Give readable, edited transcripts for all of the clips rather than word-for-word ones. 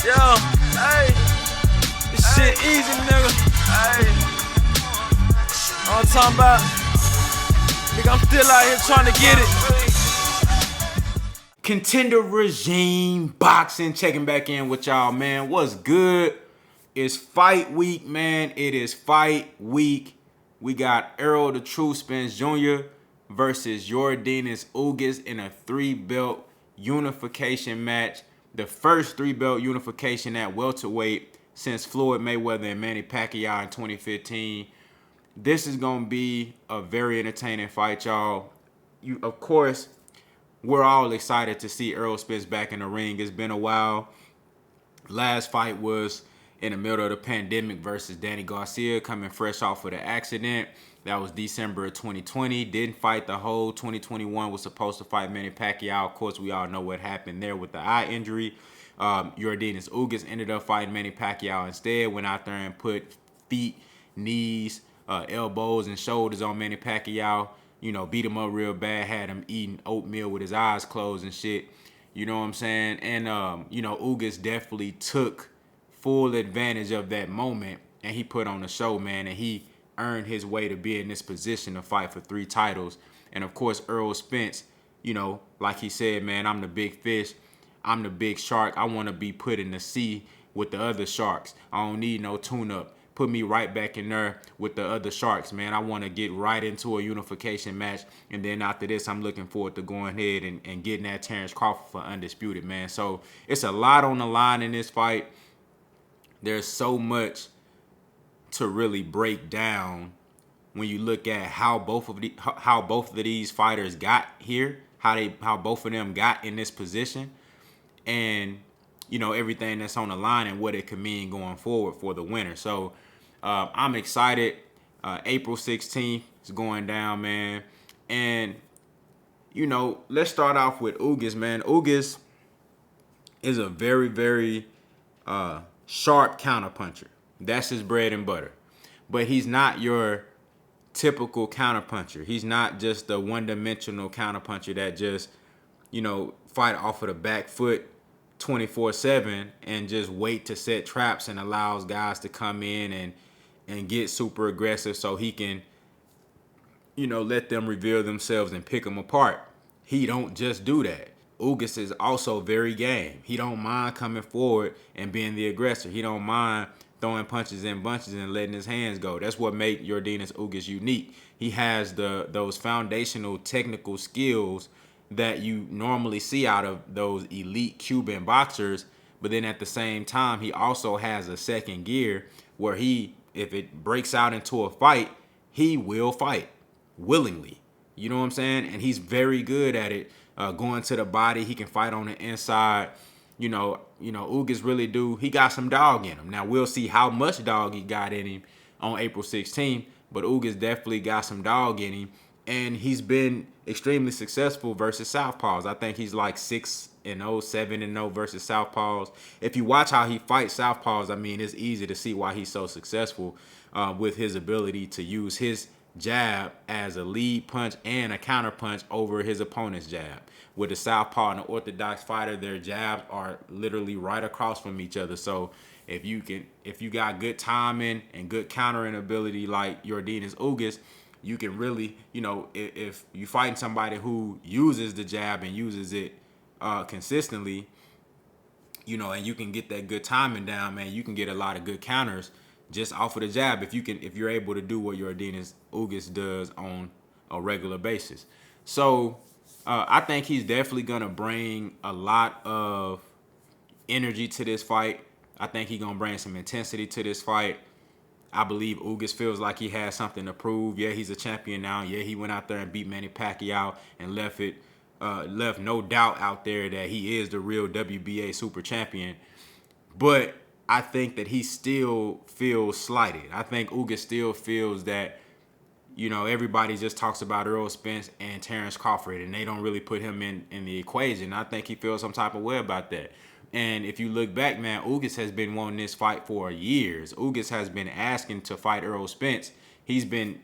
Yo, hey, this shit easy, nigga. Hey, all I'm talking about, nigga, I'm still out here trying to get it. Contender Regime Boxing, checking back in with y'all, man. What's good? It's fight week, man. It is fight week. We got ERROL the True Spence Jr. versus YORDENIS Ugas in a 3-belt unification match. The first 3-belt unification at welterweight since Floyd Mayweather and Manny Pacquiao in 2015. This is going to be a very entertaining fight, y'all. Of course, we're all excited to see ERROL Spence back in the ring. It's been a while. Last fight was in the middle of the pandemic versus Danny Garcia, coming fresh off of the accident. That was December of 2020. Didn't fight the whole 2021. Was supposed to fight Manny Pacquiao. Of course, we all know what happened there with the eye injury. YORDENIS Ugas ended up fighting Manny Pacquiao instead. Went out there and put feet, knees, elbows, and shoulders on Manny Pacquiao. You know, beat him up real bad. Had him eating oatmeal with his eyes closed and shit. You know what I'm saying? And, you know, Ugas definitely took full advantage of that moment, and he put on a show, man, and he earned his way to be in this position to fight for 3 titles. And of course, ERROL Spence, you know, like he said, man, I'm the big fish, I'm the big shark. I want to be put in the sea with the other sharks. I don't need no tune-up. Put me right back in there with the other sharks, man. I want to get right into a unification match, and then after this, I'm looking forward to going ahead and getting that Terrence Crawford for undisputed, man. So it's a lot on the line in this fight. There's so much to really break down when you look at how both of these fighters got here, how both of them got in this position, and you know everything that's on the line and what it could mean going forward for the winner. So I'm excited. April 16th is going down, man, and you know let's start off with Ugas, man. Ugas is a very, very sharp counterpuncher. That's his bread and butter. But he's not your typical counterpuncher. He's not just the one-dimensional counterpuncher that just, you know, fight off of the back foot 24/7 and just wait to set traps and allows guys to come in and get super aggressive so he can, you know, let them reveal themselves and pick them apart. He don't just do that. Ugas is also very game. He don't mind coming forward and being the aggressor. He don't mind throwing punches in bunches and letting his hands go. That's what makes YORDENIS Ugas unique. He has those foundational technical skills that you normally see out of those elite Cuban boxers, but then at the same time, he also has a second gear where if it breaks out into a fight, he will fight willingly. You know what I'm saying? And he's very good at it. Going to the body, he can fight on the inside. You know, Ugas really do. He got some dog in him. Now we'll see how much dog he got in him on April 16th. But Ugas definitely got some dog in him, and he's been extremely successful versus southpaws. I think he's like 6-0, 7-0 versus southpaws. If you watch how he fights southpaws, I mean, it's easy to see why he's so successful with his ability to use his jab as a lead punch and a counter punch over his opponent's jab. With a southpaw and an orthodox fighter, their jabs are literally right across from each other. So if you got good timing and good countering ability like YORDENIS Ugas, you can really, you know, if you fighting somebody who uses the jab and uses it consistently, you know, and you can get that good timing down, man, you can get a lot of good counters just off of the jab if you're able to do what YORDENIS Ugas does on a regular basis. So I think he's definitely gonna bring a lot of energy to this fight. I think he's gonna bring some intensity to this fight. I believe Ugas feels like he has something to prove. Yeah, he's a champion now. Yeah, he went out there and beat Manny Pacquiao and left no doubt out there that he is the real WBA super champion. But I think that he still feels slighted. I think Ugas still feels that, you know, everybody just talks about ERROL Spence and Terrence Crawford, and they don't really put him in the equation. I think he feels some type of way about that. And if you look back, man, Ugas has been wanting this fight for years. Ugas has been asking to fight ERROL Spence. He's been,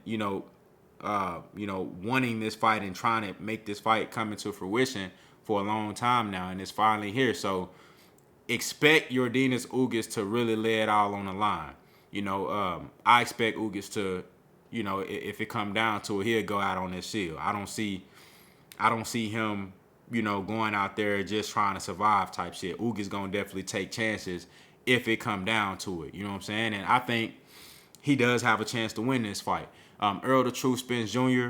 wanting this fight and trying to make this fight come into fruition for a long time now, and it's finally here. So expect Yordenis Ugas to really lay it all on the line. I expect Ugas to, if it come down to it, he'll go out on this shield. I don't see him, going out there just trying to survive type shit. Ugas gonna definitely take chances if it come down to it. You know what I'm saying? And I think he does have a chance to win this fight. Errol the Truth Spence Jr.,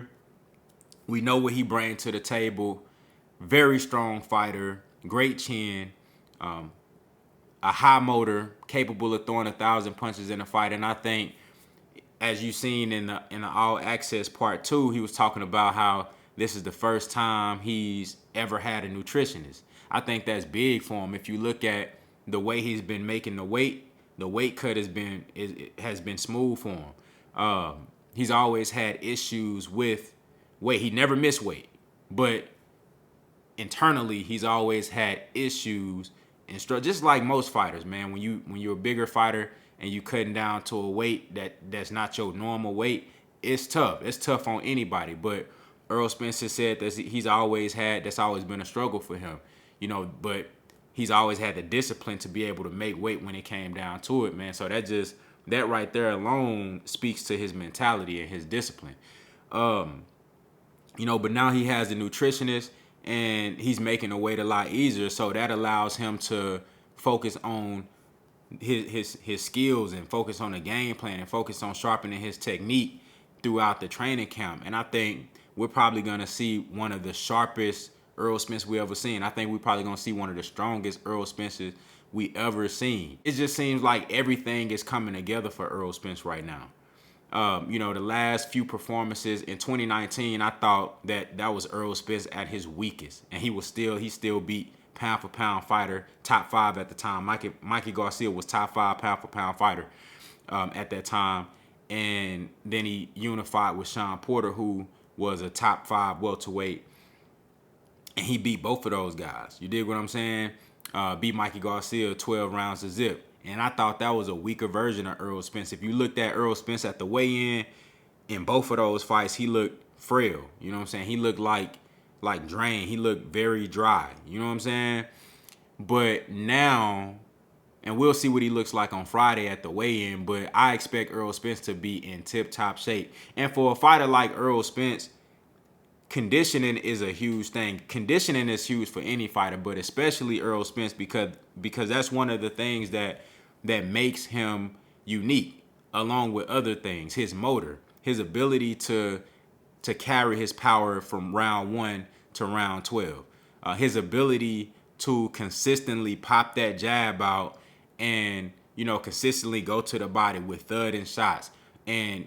we know what he brings to the table. Very strong fighter, great chin, a high motor, capable of throwing 1,000 punches in a fight. And I think, as you've seen in the All Access Part 2, he was talking about how this is the first time he's ever had a nutritionist. I think that's big for him. If you look at the way he's been making the weight cut has been smooth for him. He's always had issues with weight. He never missed weight, but internally he's always had issues and just like most fighters, man. When you're a bigger fighter and you cutting down to a weight that's not your normal weight, it's tough. It's tough on anybody. But Errol Spence said that that's always been a struggle for him, but he's always had the discipline to be able to make weight when it came down to it, man. So that right there alone speaks to his mentality and his discipline. But now he has a nutritionist and he's making the weight a lot easier. So that allows him to focus on his skills and focus on the game plan and focus on sharpening his technique throughout the training camp. And I think we're probably going to see one of the sharpest Errol Spence we ever seen. I think we're probably going to see one of the strongest Errol Spences we ever seen. It just seems like everything is coming together for Errol Spence right now. The last few performances in 2019, I thought that was Errol Spence at his weakest. And he still beat pound for pound fighter, top 5 at the time. Mikey Garcia was top 5 pound for pound fighter at that time. And then he unified with Sean Porter, who was a top 5 welterweight. And he beat both of those guys. You dig what I'm saying? Beat Mikey Garcia 12 rounds to zip. And I thought that was a weaker version of Errol Spence. If you looked at Errol Spence at the weigh-in, in both of those fights, he looked frail. You know what I'm saying? He looked like drained. He looked very dry. You know what I'm saying? But now, and we'll see what he looks like on Friday at the weigh-in, but I expect Errol Spence to be in tip-top shape. And for a fighter like Errol Spence, conditioning is a huge thing. Conditioning is huge for any fighter, but especially Errol Spence because that's one of the things that makes him unique, along with other things. His motor, his ability to carry his power from round 1 to round 12. His ability to consistently pop that jab out and, consistently go to the body with thudding shots and,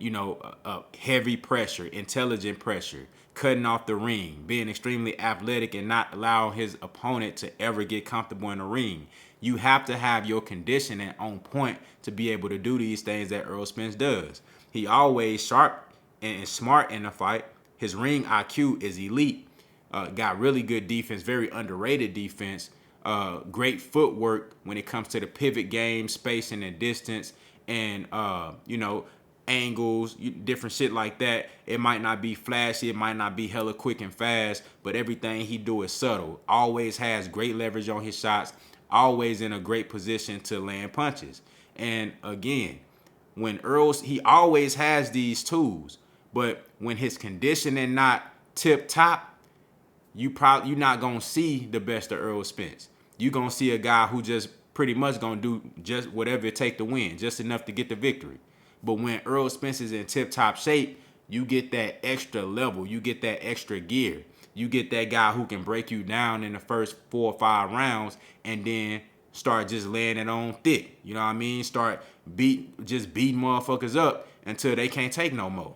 heavy pressure, intelligent pressure, cutting off the ring, being extremely athletic and not allowing his opponent to ever get comfortable in the ring. You have to have your conditioning on point to be able to do these things that Errol Spence does. He always sharp and smart in the fight. His ring IQ is elite. Got really good defense, very underrated defense. Great footwork when it comes to the pivot game, spacing and distance, and angles, different shit like that. It might not be flashy, it might not be hella quick and fast, but everything he do is subtle. Always has great leverage on his shots, always in a great position to land punches. And again, when he always has these tools, but when his conditioning not tip top, you're not gonna see the best of Errol Spence. You're gonna see a guy who just pretty much gonna do just whatever it take to win, just enough to get the victory. But when Errol Spence is in tip-top shape, you get that extra level. You get that extra gear. You get that guy who can break you down in the first 4 or 5 rounds and then start just laying it on thick. You know what I mean? Start beating motherfuckers up until they can't take no more.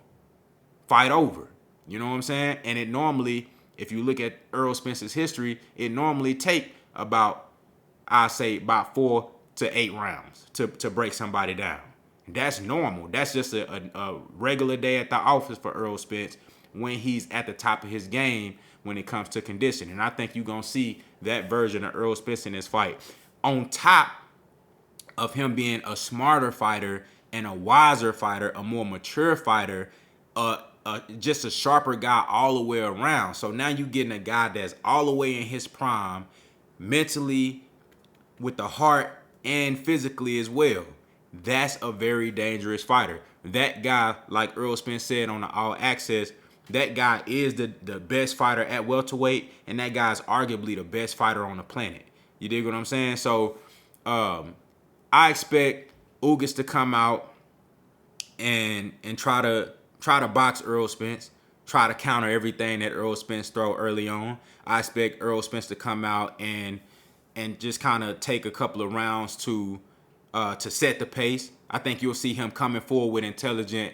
Fight over. You know what I'm saying? And it normally, if you look at Errol Spence's history, it normally take about 4 to 8 rounds to break somebody down. That's normal. That's just a regular day at the office for Errol Spence when he's at the top of his game when it comes to conditioning. And I think you're going to see that version of Errol Spence in this fight. On top of him being a smarter fighter and a wiser fighter, a more mature fighter, just a sharper guy all the way around. So now you're getting a guy that's all the way in his prime, mentally with the heart and physically as well. That's a very dangerous fighter. That guy, like Errol Spence said on the All Access, that guy is the best fighter at welterweight, and that guy's arguably the best fighter on the planet. You dig what I'm saying? So I expect Ugas to come out and try to box Errol Spence, try to counter everything that Errol Spence throw early on. I expect Errol Spence to come out and just kind of take a couple of rounds to set the pace. I think you'll see him coming forward with intelligent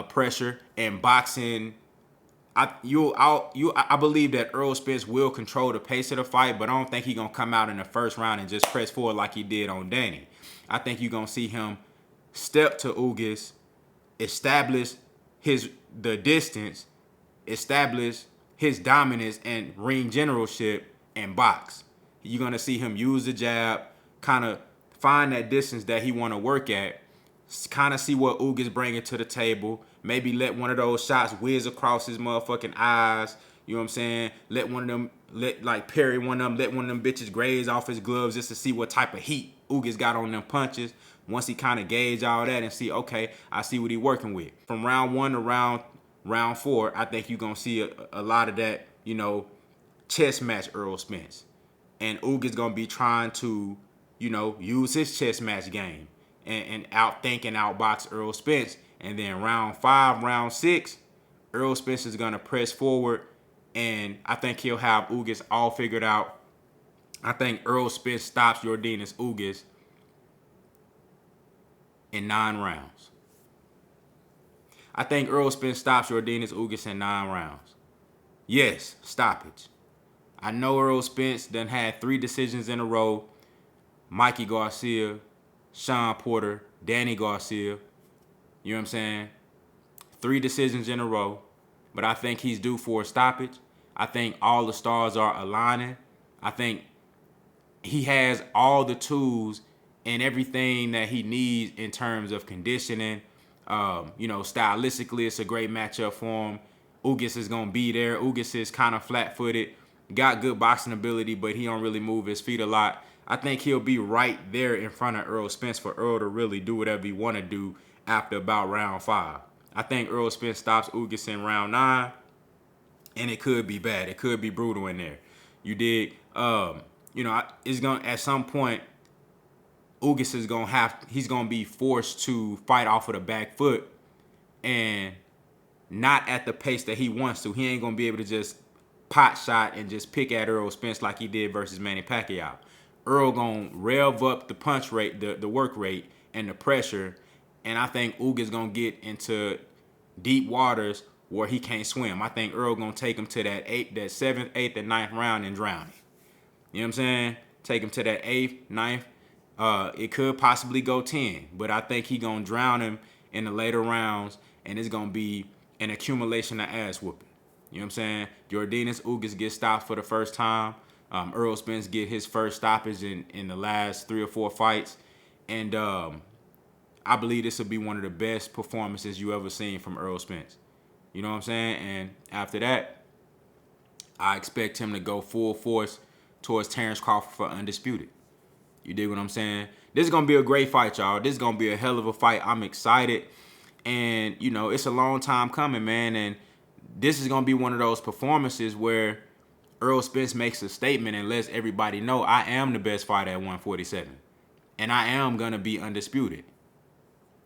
pressure and boxing. I believe that Errol Spence will control the pace of the fight, but I don't think he's gonna come out in the first round and just press forward like he did on Danny. I think you're gonna see him step to Ugas, establish the distance, establish his dominance and ring generalship, and box. You're gonna see him use the jab, kind of find that distance that he want to work at, kind of see what Ugas bringing to the table. Maybe let one of those shots whiz across his motherfucking eyes. You know what I'm saying? Let parry one of them, let one of them bitches graze off his gloves just to see what type of heat Ugas got on them punches. Once he kind of gauge all that and see, okay, I see what he working with. From round 1 to round 4, I think you're going to see a lot of that, chess match Errol Spence. And Ugas going to be trying to, use his chess match game and outthink and outbox Errol Spence. And then round 5, round 6, Errol Spence is going to press forward, and I think he'll have Ugas all figured out. I think Errol Spence stops Yordenis Ugas in 9 rounds. I think Errol Spence stops Yordenis Ugas in 9 rounds. Yes, stoppage. I know Errol Spence done had 3 decisions in a row. Mikey Garcia, Sean Porter, Danny Garcia. You know what I'm saying? 3 decisions in a row. But I think he's due for a stoppage. I think all the stars are aligning. I think he has all the tools and everything that he needs in terms of conditioning. Stylistically, it's a great matchup for him. Ugas is going to be there. Ugas is kind of flat-footed. Got good boxing ability, but he don't really move his feet a lot. I think he'll be right there in front of Errol Spence for Earl to really do whatever he want to do after about round 5. I think Errol Spence stops Ugas in round 9, and it could be bad. It could be brutal in there. You dig? It's going at some point, Ugas is he's gonna be forced to fight off of the back foot and not at the pace that he wants to. He ain't gonna be able to just pot shot and just pick at Errol Spence like he did versus Manny Pacquiao. Earl gonna rev up the punch rate, the work rate, and the pressure, and I think Ugas gonna get into deep waters where he can't swim. I think Earl gonna take him to that 7th, 8th, and 9th round and drown him. You know what I'm saying? Take him to that 8th, 9th. It could possibly go 10, but I think he gonna drown him in the later rounds, and it's gonna be an accumulation of ass whooping. You know what I'm saying? Yordenis Ugas gets stopped for the first time. Errol Spence get his first stoppage in the last 3 or 4 fights, and I believe this will be one of the best performances you ever seen from Errol Spence. You know what I'm saying? And after that, I expect him to go full force towards Terrence Crawford for undisputed. You dig what I'm saying? This is going to be a great fight, y'all. This is going to be a hell of a fight. I'm excited. And, it's a long time coming, man. And this is going to be one of those performances where Errol Spence makes a statement and lets everybody know I am the best fighter at 147. And I am going to be undisputed.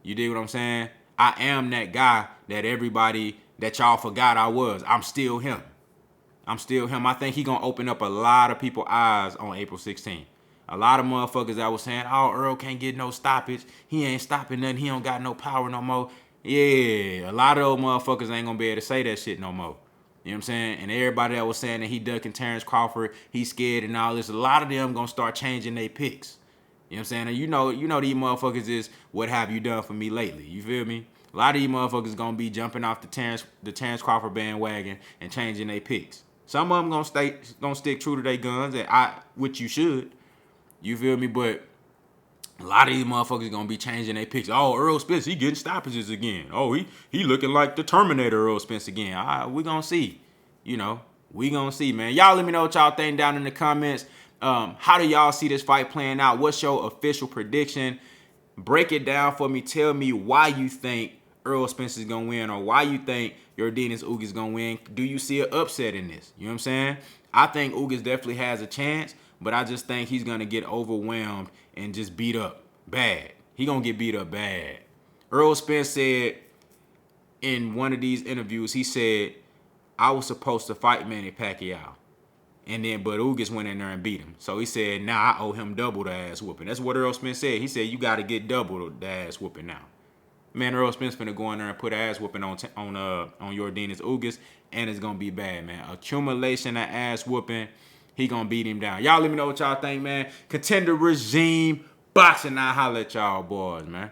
You dig what I'm saying? I am that guy that y'all forgot I was. I'm still him. I'm still him. I think he going to open up a lot of people's eyes on April 16th. A lot of motherfuckers that was saying, oh, Earl can't get no stoppage. He ain't stopping nothing. He don't got no power no more. Yeah, a lot of those motherfuckers ain't going to be able to say that shit no more. You know what I'm saying? And everybody that was saying that he ducking Terrence Crawford, he's scared and all this, a lot of them going to start changing their picks. You know what I'm saying? And you know these motherfuckers is, what have you done for me lately? You feel me? A lot of these motherfuckers going to be jumping off the Terrence Crawford bandwagon and changing their picks. Some of them going to stick true to their guns, which you should. You feel me? But a lot of these motherfuckers gonna be changing their picks. Oh, Errol Spence, he getting stoppages again. Oh, he looking like the Terminator Errol Spence again. All right, we gonna see. We gonna see, man. Y'all let me know what y'all think down in the comments. How do y'all see this fight playing out? What's your official prediction? Break it down for me. Tell me why you think Errol Spence is going to win, or why you think Yordenis Ugas is going to win. Do you see an upset in this? You know what I'm saying? I think Ugas definitely has a chance, but I just think he's going to get overwhelmed and just beat up bad. He going to get beat up bad. Errol Spence said in one of these interviews, he said, I was supposed to fight Manny Pacquiao. But Ugas went in there and beat him. So he said, I owe him double the ass whooping. That's what Errol Spence said. He said, you got to get double the ass whooping now. Man, Errol Spence finna go in there and put ass whooping on Yordenis Ugas, and it's gonna be bad, man. Accumulation of ass whooping, he gonna beat him down. Y'all let me know what y'all think, man. Contender regime boxing. I'll holler at y'all boys, man.